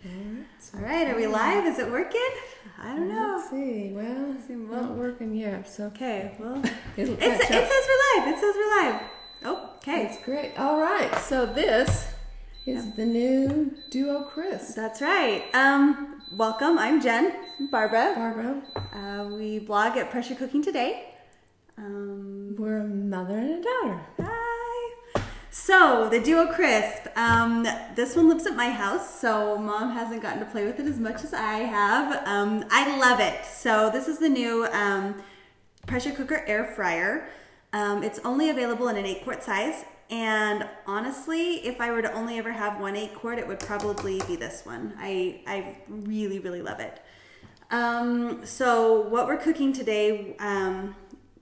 All right, are we live? Is it working? I don't know. Let's see. Well, it's not working yet. So okay. Well, it says we're live. It says we're live. Oh, okay. That's great. All right. So this is the new Duo Crisp. That's right. Welcome. I'm Jen. Barbara. Barbara. We blog at Pressure Cooking Today. We're a mother and a daughter. Hi. So the Duo Crisp. This one lives at my house, so Mom hasn't gotten to play with it as much as I have. I love it. So this is the new pressure cooker air fryer. It's only available in an 8-quart size. And honestly, if I were to only ever have one 8-quart, it would probably be this one. I really, really love it. So what we're cooking today,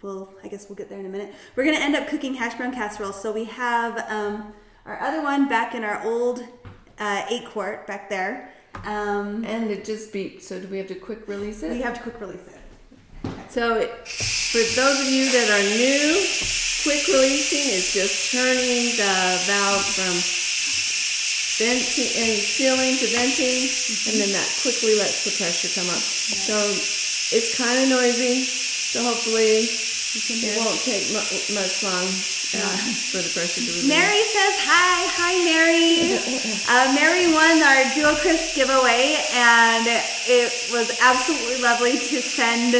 well, I guess we'll get there in a minute. We're going to end up cooking hash brown casserole. So we have our other one back in our old 8-quart back there. And it just beeped. So do we have to quick release it? We have to quick release it. So for those of you that are new, quick releasing is just turning the valve from venting and sealing to venting, and then that quickly lets the pressure come up. Yeah. So it's kind of noisy, so hopefully it won't take much long for the pressure to release. Mary says hi. Hi, Mary. Mary won our Duo Crisp giveaway, and it was absolutely lovely to send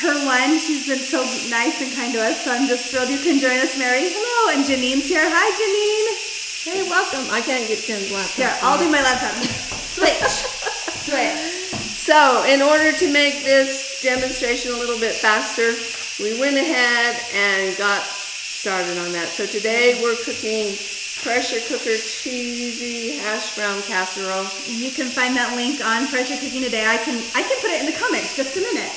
her one. She's been so nice and kind to us, so I'm just thrilled you can join us, Mary. Hello, and Janine's here. Hi, Janine. Hey, welcome. I can't get Jen's laptop. Here, I'll do my laptop. Switch. So, in order to make this demonstration a little bit faster, we went ahead and got started on that. So today we're cooking pressure cooker cheesy hash brown casserole. You can find that link on Pressure Cooking Today. I can put it in the comments. Just a minute.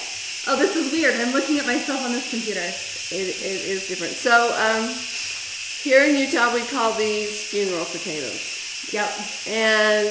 Oh, this is weird. I'm looking at myself on this computer. It is different. So, here in Utah, we call these funeral potatoes. Yep. And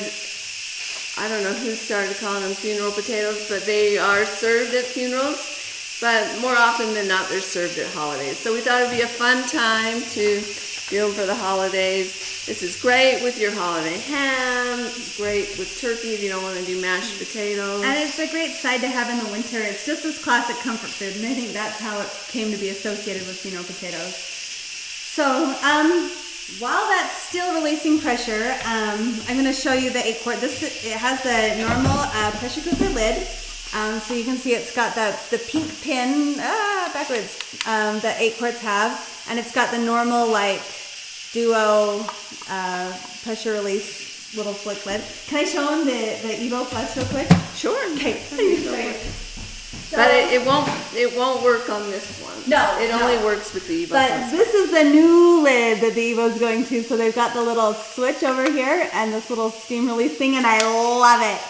I don't know who started calling them funeral potatoes, but they are served at funerals. But more often than not, they're served at holidays. So we thought it'd be a fun time to do them for the holidays. This is great with your holiday ham. It's great with turkey if you don't want to do mashed potatoes. And it's a great side to have in the winter. It's just this classic comfort food, and I think that's how it came to be associated with funeral potatoes. So while that's still releasing pressure, I'm going to show you the 8-quart. It has the normal pressure cooker lid. So you can see it's got the pink pin, backwards, that 8-quarts have. And it's got the normal, like, Duo pressure release little flick lid. Can I show them the Evo Plus real quick? Sure. Okay. So, but it won't work on this one. No. It only works with the Evo But Plus. this is the new lid that the Evo's going to. So they've got the little switch over here and this little steam release thing, and I love it.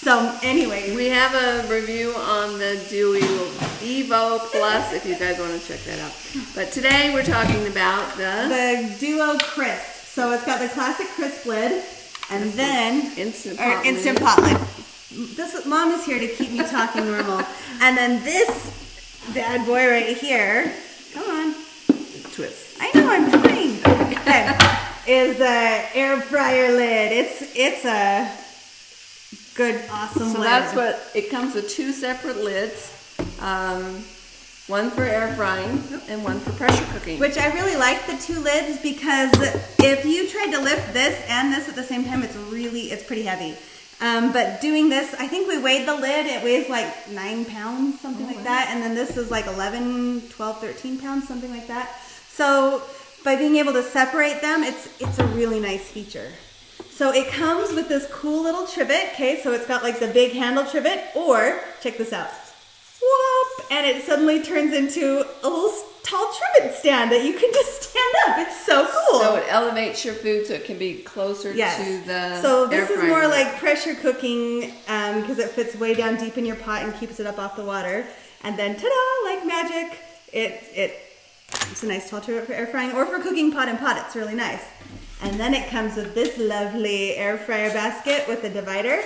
So anyway, we have a review on the Duo Evo Plus if you guys want to check that out. But today we're talking about the Duo Crisp. So it's got the classic crisp lid, and then instant pot lid. Mom is here to keep me talking normal. And then this bad boy right here. Come on, twist. I know I'm trying. Okay. Is the air fryer lid. It's a good, awesome lid. So that's what, it comes with 2 separate lids. One for air frying and one for pressure cooking. Which I really like the 2 lids, because if you tried to lift this and this at the same time, it's pretty heavy. But doing this, I think we weighed the lid. It weighs like 9 pounds, something like that. And then this is like 11, 12, 13 pounds, something like that. So by being able to separate them, it's a really nice feature. So it comes with this cool little trivet, okay? So it's got like the big handle trivet, or check this out. Whoop! And it suddenly turns into a little tall trivet stand that you can just stand up. It's so cool. So it elevates your food so it can be closer to the So this air is more like pressure cooking, because it fits way down deep in your pot and keeps it up off the water. And then ta-da, like magic, it's a nice tall trivet for air frying or for cooking pot and pot. It's really nice. And then it comes with this lovely air fryer basket with a divider.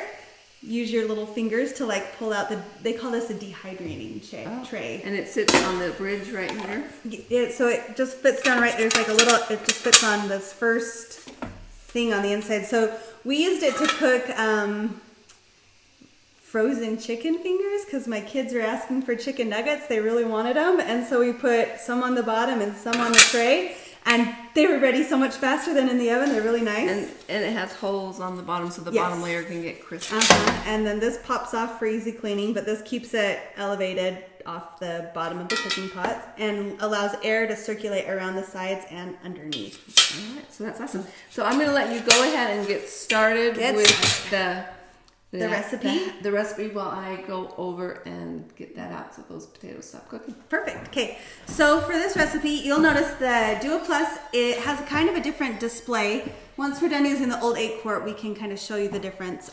Use your little fingers to like pull out they call this a dehydrating tray. And it sits on the bridge right here? So it just fits down right, there's like a little, it just fits on this first thing on the inside. So we used it to cook frozen chicken fingers because my kids were asking for chicken nuggets. They really wanted them. And so we put some on the bottom and some on the tray. And they were ready so much faster than in the oven. They're really nice. And it has holes on the bottom so the bottom layer can get crispy. And then this pops off for easy cleaning, but this keeps it elevated off the bottom of the cooking pot and allows air to circulate around the sides and underneath. All right, so that's awesome. So I'm going to let you go ahead and get started with the recipe. The recipe while I go over and get that out so those potatoes stop cooking. Perfect. Okay, so for this recipe, you'll notice the Duo Plus, it has kind of a different display. Once we're done using the old 8-quart, we can kind of show you the difference.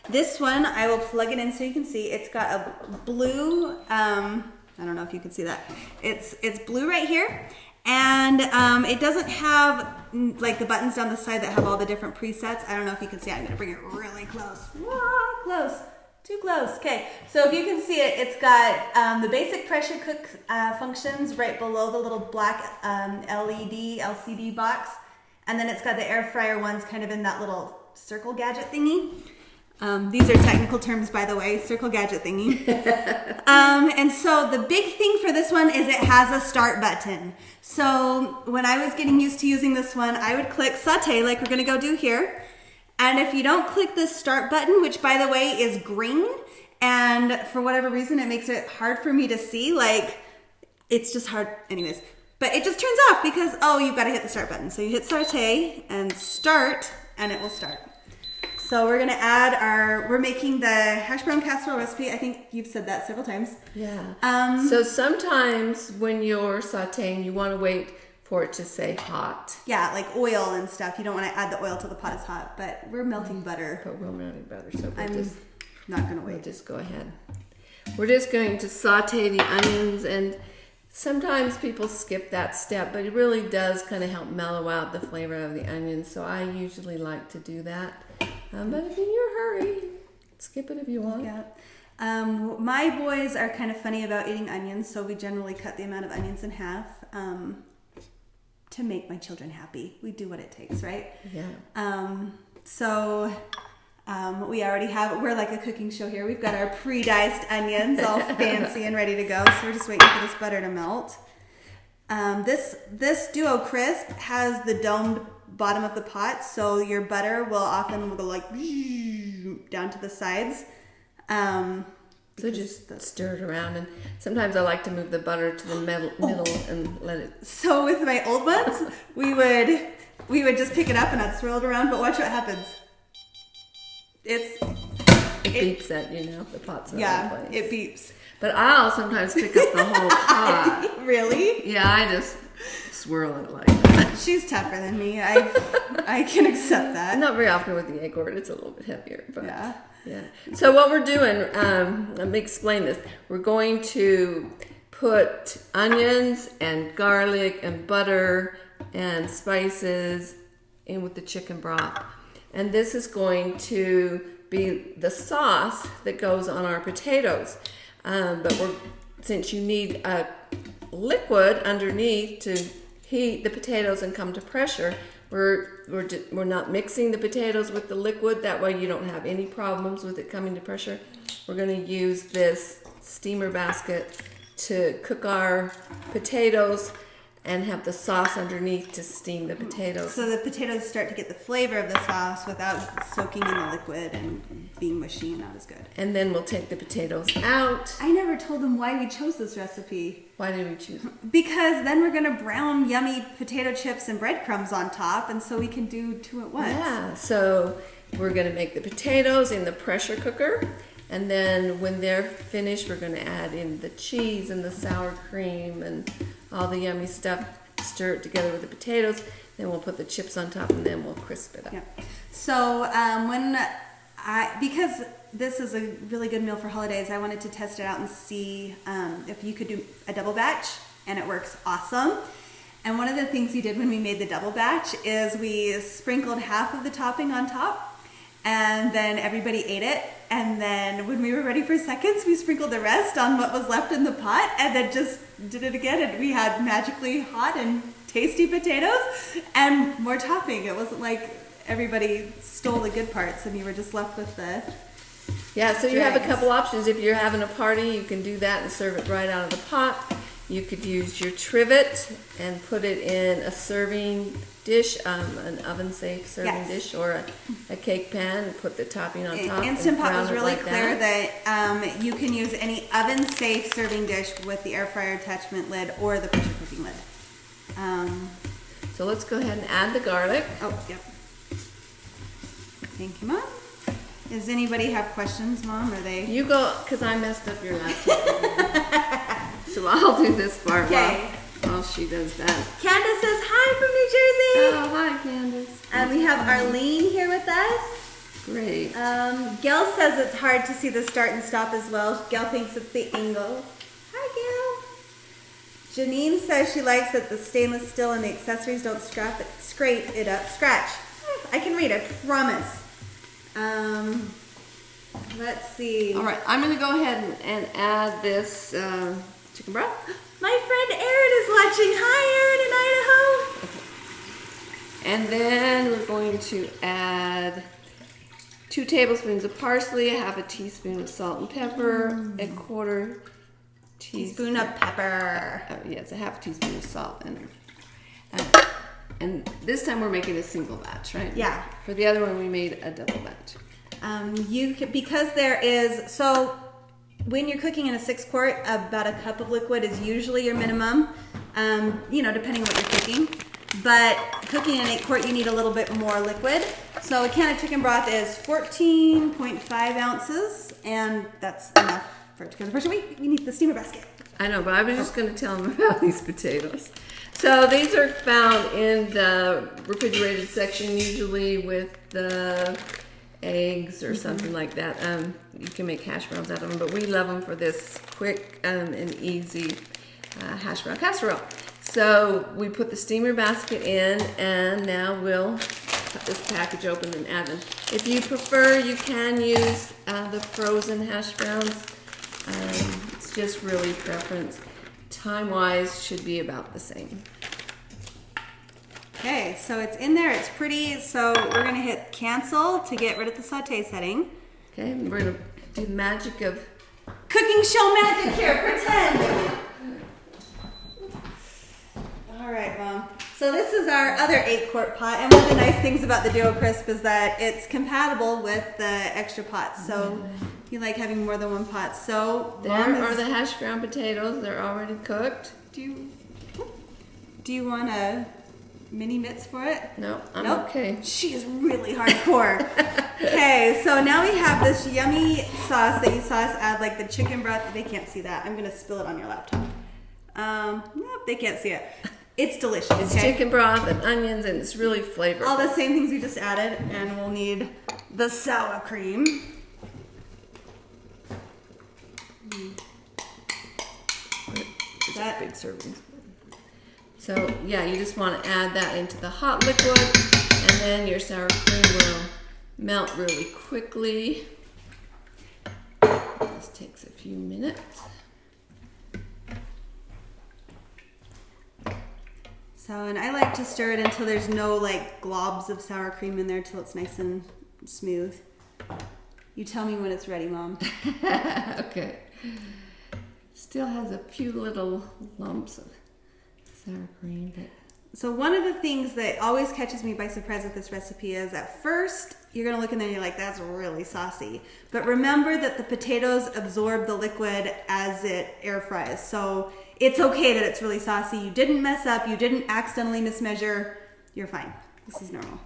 This one, I will plug it in so you can see. It's got a blue, I don't know if you can see that. It's blue right here. And it doesn't have like the buttons down the side that have all the different presets. I don't know if you can see it. I'm gonna bring it really close. Whoa, close, too close. Okay, so if you can see it, it's got the basic pressure cook functions right below the little black LED, LCD box. And then it's got the air fryer ones kind of in that little circle gadget thingy. These are technical terms, by the way, circle gadget thingy. And so the big thing for this one is it has a start button. So when I was getting used to using this one, I would click saute like we're gonna go do here. And if you don't click this start button, which by the way is green, and for whatever reason it makes it hard for me to see, like it's just hard anyways. But it just turns off because, oh, you've gotta hit the start button. So you hit saute and start and it will start. So we're gonna add we're making the hash brown casserole recipe. I think you've said that several times. Yeah. So sometimes when you're sauteing, you wanna wait for it to say hot. Yeah, like oil and stuff. You don't wanna add the oil till the pot is hot, but we're melting butter. But we're melting butter, so I'm not gonna wait. We'll just go ahead. We're just going to saute the onions, and sometimes people skip that step, but it really does kind of help mellow out the flavor of the onions, so I usually like to do that. But if in your hurry, skip it if you want. Yeah. My boys are kind of funny about eating onions, so we generally cut the amount of onions in half to make my children happy. We do what it takes, right? Yeah. We already have, we're like a cooking show here. We've got our pre-diced onions all fancy and ready to go, so we're just waiting for this butter to melt. This Duo Crisp has the domed bottom of the pot, so your butter will often go like down to the sides. So just stir it around, and sometimes I like to move the butter to the middle and let it. So with my old ones, we would just pick it up and I'd swirl it around, but watch what happens. It beeps at the pot's not in place. It beeps. But I'll sometimes pick up the whole pot. Really? Yeah, I just swirl it like that. She's tougher than me. I can accept that. Not very often with the egg quart. It's a little bit heavier. But yeah. So what we're doing, let me explain this. We're going to put onions and garlic and butter and spices in with the chicken broth. And this is going to be the sauce that goes on our potatoes. But since you need a liquid underneath to heat the potatoes and come to pressure, we're not mixing the potatoes with the liquid. That way you don't have any problems with it coming to pressure. We're going to use this steamer basket to cook our potatoes and have the sauce underneath to steam the potatoes. So the potatoes start to get the flavor of the sauce without soaking in the liquid and being mushy and not as good. And then we'll take the potatoes out. I never told them why we chose this recipe. Why did we choose it? Because then we're going to brown yummy potato chips and breadcrumbs on top, and so we can do two at once. Yeah, so we're going to make the potatoes in the pressure cooker. And then when they're finished, we're going to add in the cheese and the sour cream and all the yummy stuff, stir it together with the potatoes. Then we'll put the chips on top and then we'll crisp it up. Yeah. So because this is a really good meal for holidays, I wanted to test it out and see if you could do a double batch, and it works awesome. And one of the things we did when we made the double batch is we sprinkled half of the topping on top, and then everybody ate it. And then when we were ready for seconds, we sprinkled the rest on what was left in the pot, and then just did it again. And we had magically hot and tasty potatoes and more topping. It wasn't like everybody stole the good parts and you were just left with the Yeah, so you have a dregs. couple options. If you're having a party, you can do that and serve it right out of the pot. You could use your trivet and put it in a serving dish, an oven-safe serving Yes. dish, or a cake pan, and put the topping on top. Instant and Pot brown was it really like clear that you can use any oven-safe serving dish with the air fryer attachment lid or the pressure cooking lid. So let's go ahead and add the garlic. Oh, yep. Thank you, Mom. Does anybody have questions, Mom? Are they? You go, because I messed up your laptop. So I'll do this part while she does that. Candace says hi from New Jersey. Oh, hi, Candace. And we have Arlene here with us. Great. Gail says it's hard to see the start and stop as well. Gail thinks it's the angle. Hi, Gail. Janine says she likes that the stainless steel and the accessories don't scrape it up. Scratch. I can read, I promise. Let's see. All right, I'm going to go ahead and add this chicken broth. My friend Erin is watching. Hi, Erin in Idaho. And then we're going to add 2 tablespoons of parsley, a half a teaspoon of salt and pepper, a quarter Teaspoon of pepper. yeah, it's a half a teaspoon of salt. And this time we're making a single batch, right? Yeah. For the other one, we made a double batch. Because there is, so when you're cooking in a 6-quart, about a cup of liquid is usually your minimum, depending on what you're cooking. But cooking in an 8-quart, you need a little bit more liquid. So a can of chicken broth is 14.5 ounces, and that's enough for it to go in the pressure. We need the steamer basket. I know, but I was just going to tell them about these potatoes. So these are found in the refrigerated section, usually with the eggs or something like that. You can make hash browns out of them, but we love them for this quick and easy hash brown casserole. So we put the steamer basket in, and now we'll cut this package open and add them. If you prefer, you can use the frozen hash browns. It's just really preference. Time-wise, should be about the same. Okay, so it's in there, it's pretty, so we're gonna hit cancel to get rid of the saute setting. Okay, and we're gonna do the magic of Cooking show magic here, pretend. All right, Mom. So this is our other 8-quart pot, and one of the nice things about the Duo Crisp is that it's compatible with the extra pots. So you like having more than one pot. So there are the hash brown potatoes. They're already cooked. Do you want a mini mitts for it? No, I'm Nope. okay. She's really hardcore. Okay, so now we have this yummy sauce that you saw us add, like the chicken broth. They can't see that. I'm gonna spill it on your laptop. Nope, they can't see it. It's delicious. It's okay? chicken broth and onions, and it's really flavorful. All the same things we just added, and we'll need the sour cream. It's a big serving. So yeah, you just want to add that into the hot liquid, and then your sour cream will melt really quickly. This takes a few minutes. So, and I like to stir it until there's no like globs of sour cream in there, till it's nice and smooth. You tell me when it's ready, Mom. Okay. Still has a few little lumps of sour cream, but So one of the things that always catches me by surprise with this recipe is at first you're gonna look in there and you're like, that's really saucy. But remember that the potatoes absorb the liquid as it air fries. So it's okay that it's really saucy. You didn't mess up, you didn't accidentally mismeasure, you're fine. This is normal.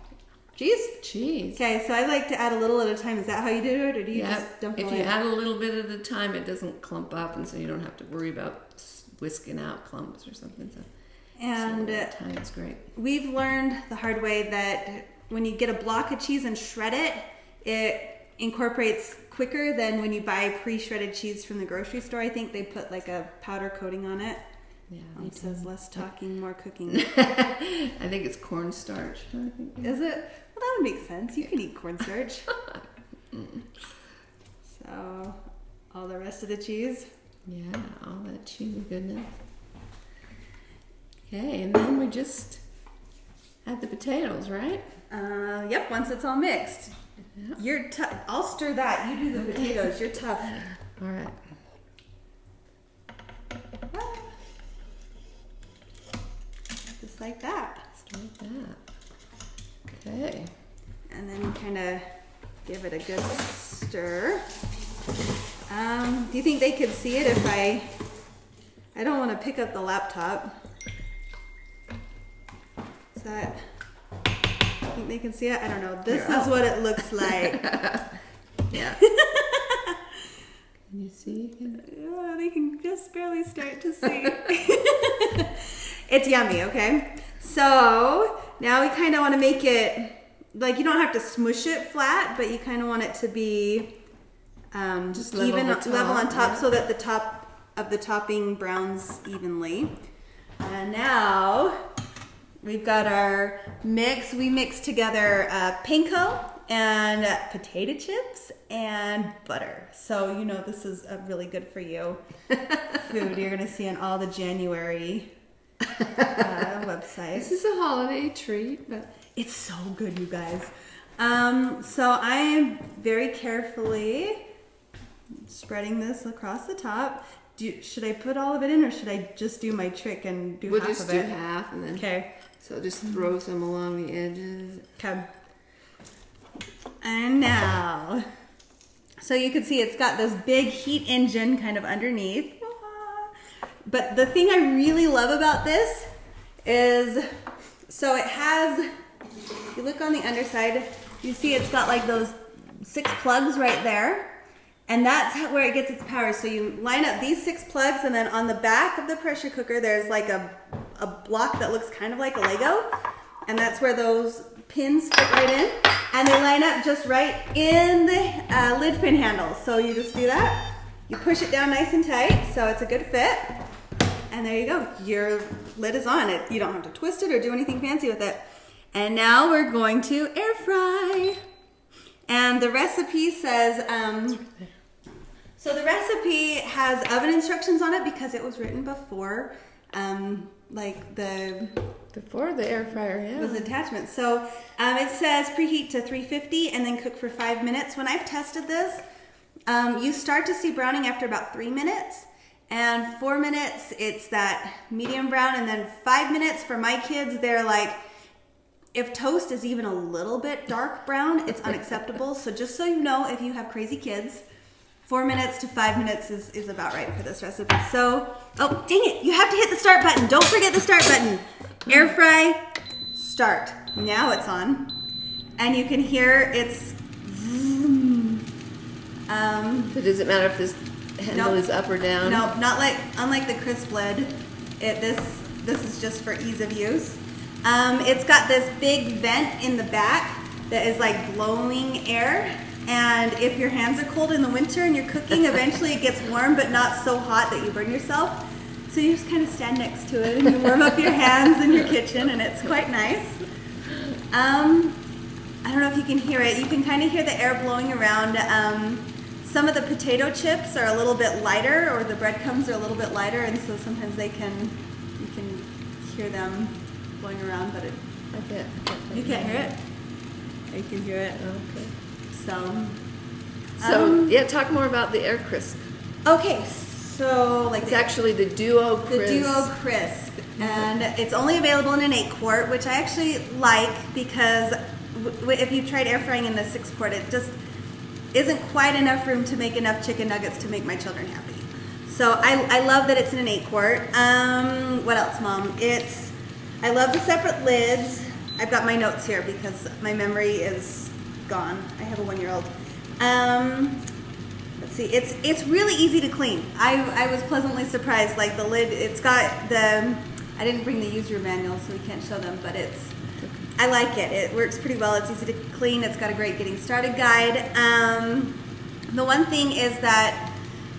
Cheese? cheese. Okay, so I like to add a little at a time. Is that how you do it, or do you just dump it If all you in? add a little bit at a time, it doesn't clump up, and so you don't have to worry about whisking out clumps or something. So, And at a time is great. we've learned the hard way that when you get a block of cheese and shred it, it incorporates quicker than when you buy pre-shredded cheese from the grocery store. I think they put like a powder coating on it. Yeah, It says less talking, more cooking. I think it's cornstarch. I think. Is it? Well, that would make sense. You can eat cornstarch. So, all the rest of the cheese. Yeah, all that cheesy goodness. Okay, and then we just add the potatoes, right? Yep, once it's all mixed. Yep. You're tough. I'll stir that. You do the potatoes. You're tough. All right. Just like that. Just like that. Okay. And then kind of give it a good stir. Do you think they could see it if I don't want to pick up the laptop. Is that, I think they can see it? I don't know. This is what it looks like. Yeah. Can you see? Yeah, they can just barely start to see. It's yummy, okay? So now we kind of want to make it, like, you don't have to smush it flat, but you kind of want it to be just level on top, so that the top of the topping browns evenly. And now we've got our mix. We mix together panko and potato chips and butter. So you know this is a really good for you food. You're gonna see in all the January websites. This is a holiday treat, but it's so good, you guys. So I am very carefully spreading this across the top. Should I put all of it in, or should I just do my trick and do half of it? We'll just do half, and then okay. So just throw some along the edges. Okay. And now, so you can see it's got this big heat engine kind of underneath. But the thing I really love about this is, so it has, if you look on the underside, you see it's got like those 6 plugs right there. And that's where it gets its power. So you line up these 6 plugs, and then on the back of the pressure cooker, there's like a block that looks kind of like a Lego. And that's where those pins fit right in. And they line up just right in the lid pin handle. So you just do that. You push it down nice and tight, so it's a good fit. And there you go. Your lid is on. You don't have to twist it or do anything fancy with it. And now we're going to air fry. And the recipe says, so the recipe has oven instructions on it because it was written before, before the air fryer, yeah. Was attachment. So it says preheat to 350 and then cook for 5 minutes. When I've tested this, you start to see browning after about 3 minutes. And 4 minutes, it's that medium brown. And then 5 minutes for my kids, they're like, if toast is even a little bit dark brown, it's unacceptable. So just so you know, if you have crazy kids, 4 minutes to 5 minutes is about right for this recipe. So, oh, dang it. You have to hit the start button. Don't forget the start button. Air fry, start. Now it's on. And you can hear it's... So does it matter if this handle is up or down? No, unlike the crisp lid. This is just for ease of use. It's got this big vent in the back that is like blowing air. And if your hands are cold in the winter and you're cooking, eventually it gets warm, but not so hot that you burn yourself. So you just kind of stand next to it and you warm up your hands in your kitchen, and it's quite nice. I don't know if you can hear it. You can kind of hear the air blowing around. Some of the potato chips are a little bit lighter, or the breadcrumbs are a little bit lighter, and so sometimes you can hear them blowing around, but you can't hear it? I can hear it. Okay. So yeah, talk more about the air crisp. Okay, so like it's actually the Duo Crisp. The Duo Crisp, and it's only available in an 8-quart, which I actually like because if you tried air frying in the 6-quart, it just isn't quite enough room to make enough chicken nuggets to make my children happy. So I love that it's in an 8-quart. What else, Mom? I love the separate lids. I've got my notes here because my memory is gone. I have a 1-year-old. Let's see. It's really easy to clean. I was pleasantly surprised. Like the lid, it's got I didn't bring the user manual, so we can't show them, but I like it. It works pretty well. It's easy to clean. It's got a great getting started guide. The one thing is that,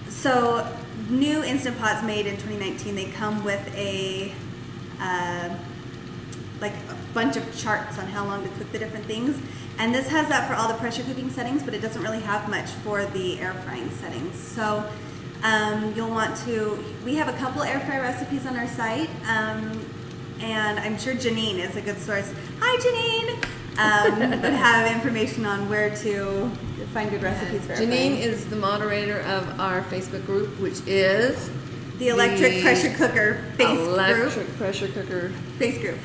so new Instant Pots made in 2019, they come with a bunch of charts on how long to cook the different things. And this has that for all the pressure cooking settings, but it doesn't really have much for the air frying settings. So you'll want to, we have a couple air fry recipes on our site, and I'm sure Janine is a good source. Hi, Janine! but have information on where to find good recipes for everybody. Janine is the moderator of our Facebook group, which is The Electric Pressure Cooker Face Electric Pressure Cooker Face group.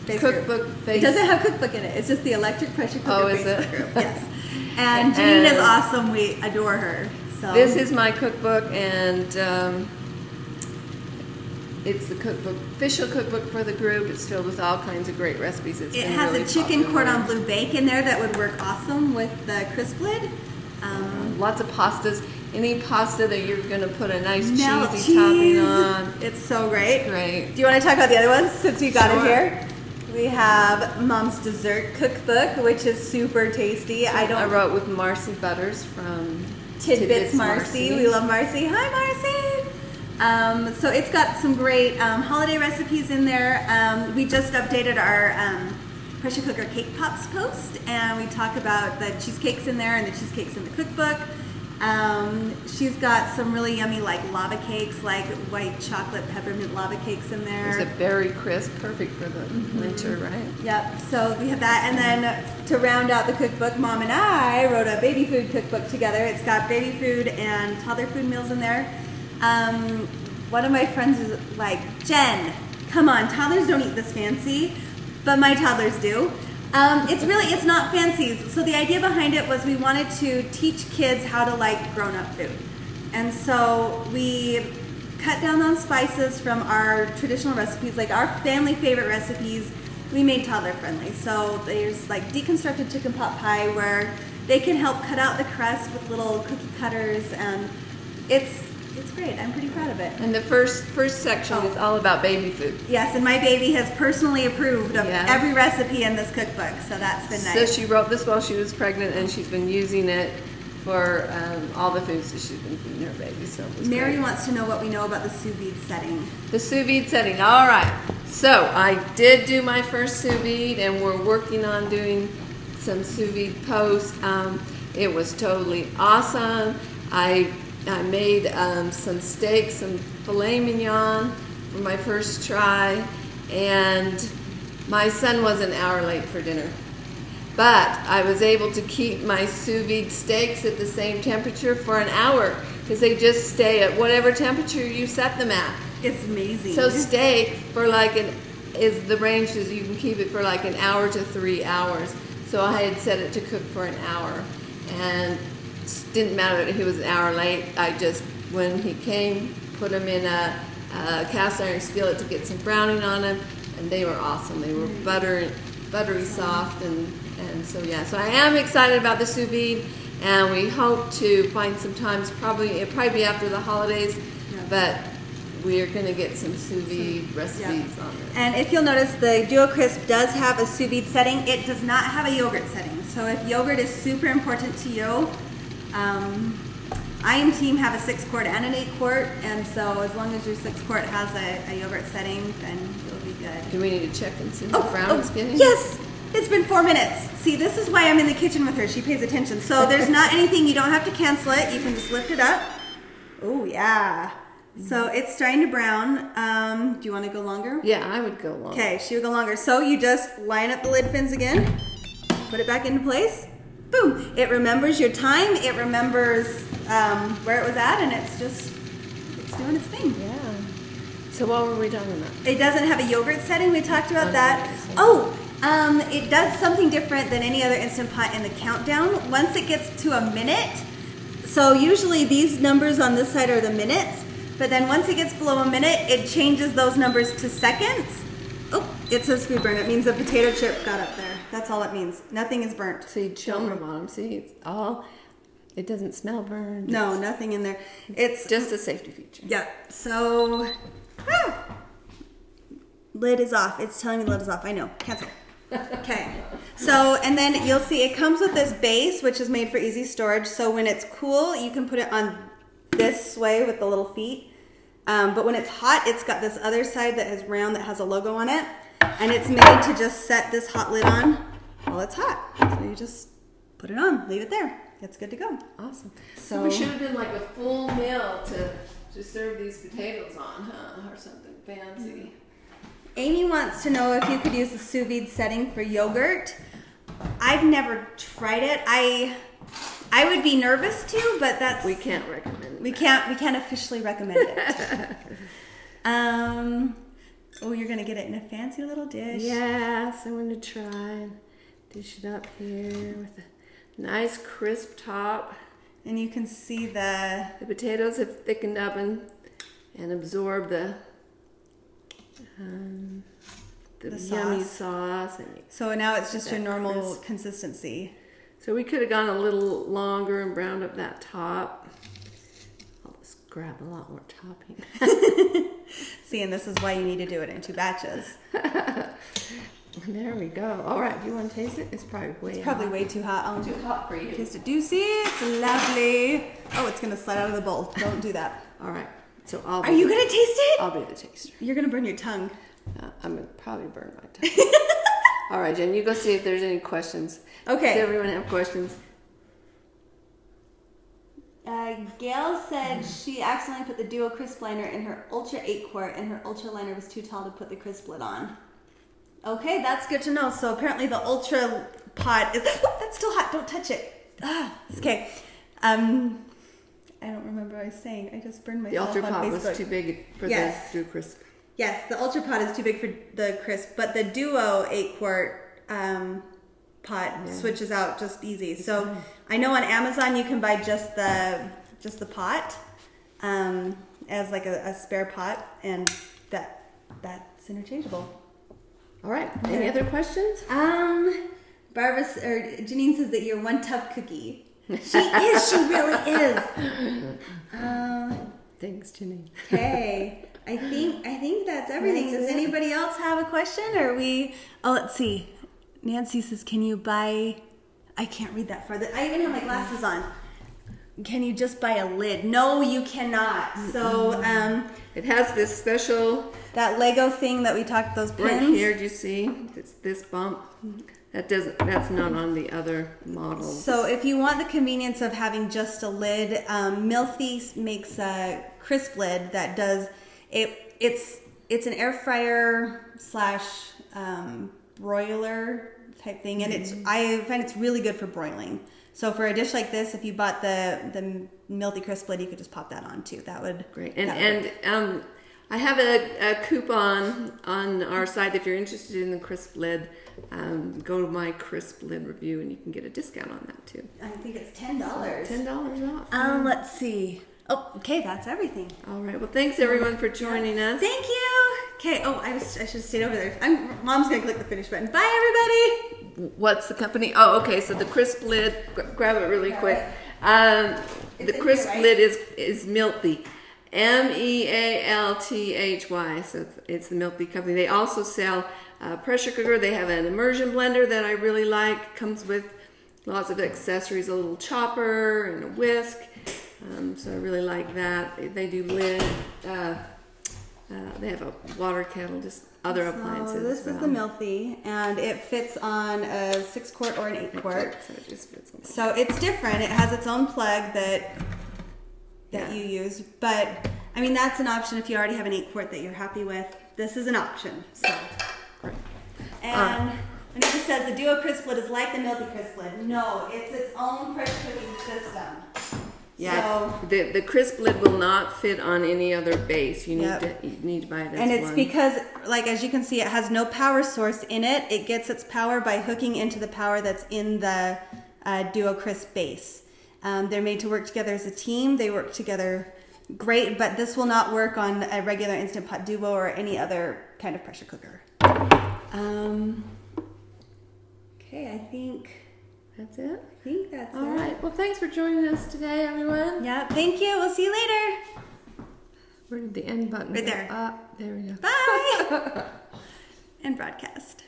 Cookbook Face. It doesn't have cookbook in it. It's just the Electric Pressure Cooker Facebook group. Yes. And Janine And is awesome. We adore her. So this is my cookbook, and it's the cookbook, official cookbook for the group. It's filled with all kinds of great recipes. It has really a chicken popular. cordon bleu bake in there that would work awesome with the crisp lid. Lots of pastas. Any pasta that you're going to put a nice Melt cheesy topping on. It's so great. It's great. Do you want to talk about the other ones since we got Sure. it here? We have Mom's Dessert Cookbook, which is super tasty. I wrote with Marcy Butters from Tidbits Marcy. We love Marcy. Hi, Marcy. So it's got some great holiday recipes in there. We just updated our pressure cooker cake pops post, and we talk about the cheesecakes in there and the cheesecakes in the cookbook. She's got some really yummy like lava cakes, like white chocolate peppermint lava cakes in there. It's a berry crisp, perfect for the winter, right? Yep, so we have that. And then to round out the cookbook, Mom and I wrote a baby food cookbook together. It's got baby food and toddler food meals in there. One of my friends is like, Jen, come on, toddlers don't eat this fancy, but my toddlers do. It's not fancy. So the idea behind it was we wanted to teach kids how to like grown-up food. And so we cut down on spices from our traditional recipes, like our family favorite recipes, we made toddler friendly. So there's like deconstructed chicken pot pie where they can help cut out the crust with little cookie cutters, and it's great. I'm pretty proud of it. And the first section is all about baby food. Yes, and my baby has personally approved of every recipe in this cookbook, so that's been nice. So she wrote this while she was pregnant, and she's been using it for all the foods that she's been feeding her baby. So it was Mary great. wants to know what we know about the sous vide setting. The sous vide setting. All right. So I did do my first sous vide, and we're working on doing some sous vide posts. It was totally awesome. I made some steak, some filet mignon for my first try, and my son was an hour late for dinner. But I was able to keep my sous vide steaks at the same temperature for an hour, because they just stay at whatever temperature you set them at. It's amazing. So steak for is the range is you can keep it for like an hour to 3 hours. So I had set it to cook for an hour, and didn't matter that he was an hour late. I just, when he came, put him in a cast iron skillet to get some browning on them, and they were awesome. They were buttery soft, and so yeah. So I am excited about the sous vide, and we hope to find some times. It'll probably be after the holidays, but we're going to get some sous vide recipes on it. And if you'll notice, the Duo Crisp does have a sous vide setting. It does not have a yogurt setting. So if yogurt is super important to you, I and team have a 6-quart and an 8-quart, and so as long as your 6-quart has a yogurt setting, then you'll be good. Do we need to check and see how brown it's getting? Yes! It's been 4 minutes. See, this is why I'm in the kitchen with her. She pays attention. So there's not anything, you don't have to cancel it. You can just lift it up. Oh, yeah. So it's starting to brown. Do you want to go longer? Yeah, I would go longer. Okay, she would go longer. So you just line up the lid fins again, put it back into place. Boom! It remembers your time. It remembers where it was at, and it's doing its thing. Yeah. So what were we talking about? It doesn't have a yogurt setting. We talked about that. It does something different than any other Instant Pot in the countdown. Once it gets to a minute, so usually these numbers on this side are the minutes, but then once it gets below a minute, it changes those numbers to seconds. Oh, it says food burn. It means a potato chip got up there. That's all it means. Nothing is burnt. See, on the bottom. See, it doesn't smell burned. No, nothing in there. It's just a safety feature. Yeah. So, lid is off. It's telling me the lid is off. I know. Cancel. Okay. So, and then you'll see it comes with this base, which is made for easy storage. So when it's cool, you can put it on this way with the little feet. But when it's hot, it's got this other side that is round that has a logo on it. And it's made to just set this hot lid on while it's hot. So you just put it on, leave it there. It's good to go. Awesome. So we should have been like a full meal to serve these potatoes on, huh? Or something fancy. Amy wants to know if you could use the sous vide setting for yogurt I've never tried it. I would be nervous too, but that's We can't recommend it. we can't officially recommend it. Oh, you're gonna get it in a fancy little dish. Yes, I'm going to try and dish it up here with a nice crisp top. And you can see the The potatoes have thickened up and absorbed the yummy sauce. so now it's just that your normal crisp consistency. So we could have gone a little longer and browned up that top. I'll just grab a lot more topping. See, and this is why you need to do it in 2 batches. There we go. All right, do you want to taste it? It's probably Probably way too hot. I'll too hot for you. taste it. Do you see? It's lovely. Oh, it's gonna slide out of the bowl. Don't do that. All right. So Are you gonna taste it? I'll be the taster. You're gonna burn your tongue. I'm gonna probably burn my tongue. All right, Jen, you go see if there's any questions. Okay. Does everyone have questions? Gail said she accidentally put the Duo crisp liner in her Ultra 8 quart and her Ultra liner was too tall to put the crisp lid on. Okay, that's good to know. So apparently the Ultra pot is... Oh, that's still hot. Don't touch it. Okay. I don't remember what I was saying. I just burned myself The Ultra on pot Facebook. was too big for Yes. the Duo crisp. Yes, the Ultra pot is too big for the crisp, but the Duo 8 quart pot switches out just easy. So I know on Amazon you can buy just the pot as like a spare pot, and that's interchangeable. All right. Any other questions? Barbara or Janine says that you're one tough cookie. She is. She really is. Thanks, Janine. Okay. I think that's everything. Does anybody else have a question? Or we? Oh, let's see. Nancy says, "Can you buy?" I can't read that far. I even have my glasses on. Can you just buy a lid? No, you cannot. So It has this special that Lego thing that we talked, those pins. right here. Do you see? It's this bump. That's not on the other models. So if you want the convenience of having just a lid, Milthy makes a crisp lid that does it. It's an air fryer / broiler type thing, and I find it's really good for broiling. So for a dish like this, if you bought the Milthy crisp lid, you could just pop that on too. That would great. And I have a coupon on our site if you're interested in the crisp lid. Go to my crisp lid review and you can get a discount on that too. I think it's $10. $10 off. Let's see. Oh, okay, that's everything. All right. Well, thanks everyone for joining us. Thank you. Okay. Oh, I should have stayed over there. Mom's gonna click the finish button. Bye, everybody. What's the company? Oh, okay. So the crisp lid. Grab it really quick. The crisp lid is Milthy. Mealthy. So it's the Milthy company. They also sell a pressure cooker. They have an immersion blender that I really like. Comes with lots of accessories, a little chopper and a whisk. So I really like that. They do lid. They have a water kettle, just other appliances. So this is the Milthy, and it fits on a 6 quart or an 8 quart. So it just fits on. So it's different. It has its own plug that you use, but I mean that's an option if you already have an 8 quart that you're happy with. This is an option. So, and Anita says the Duo crisp lid is like the Milthy crisp lid. No, it's its own pressure cooking system. Yeah, so, the crisp lid will not fit on any other base. You need to buy it as and it's one. because, like as you can see, it has no power source in it. It gets its power by hooking into the power that's in the Duo crisp base. They're made to work together as a team. They work together great, but this will not work on a regular Instant Pot Duo or any other kind of pressure cooker. Okay, I think that's it. I think that's all right. Well, thanks for joining us today, everyone. Yeah, thank you. We'll see you later. Where did the end button right there. There we go. Bye. And broadcast.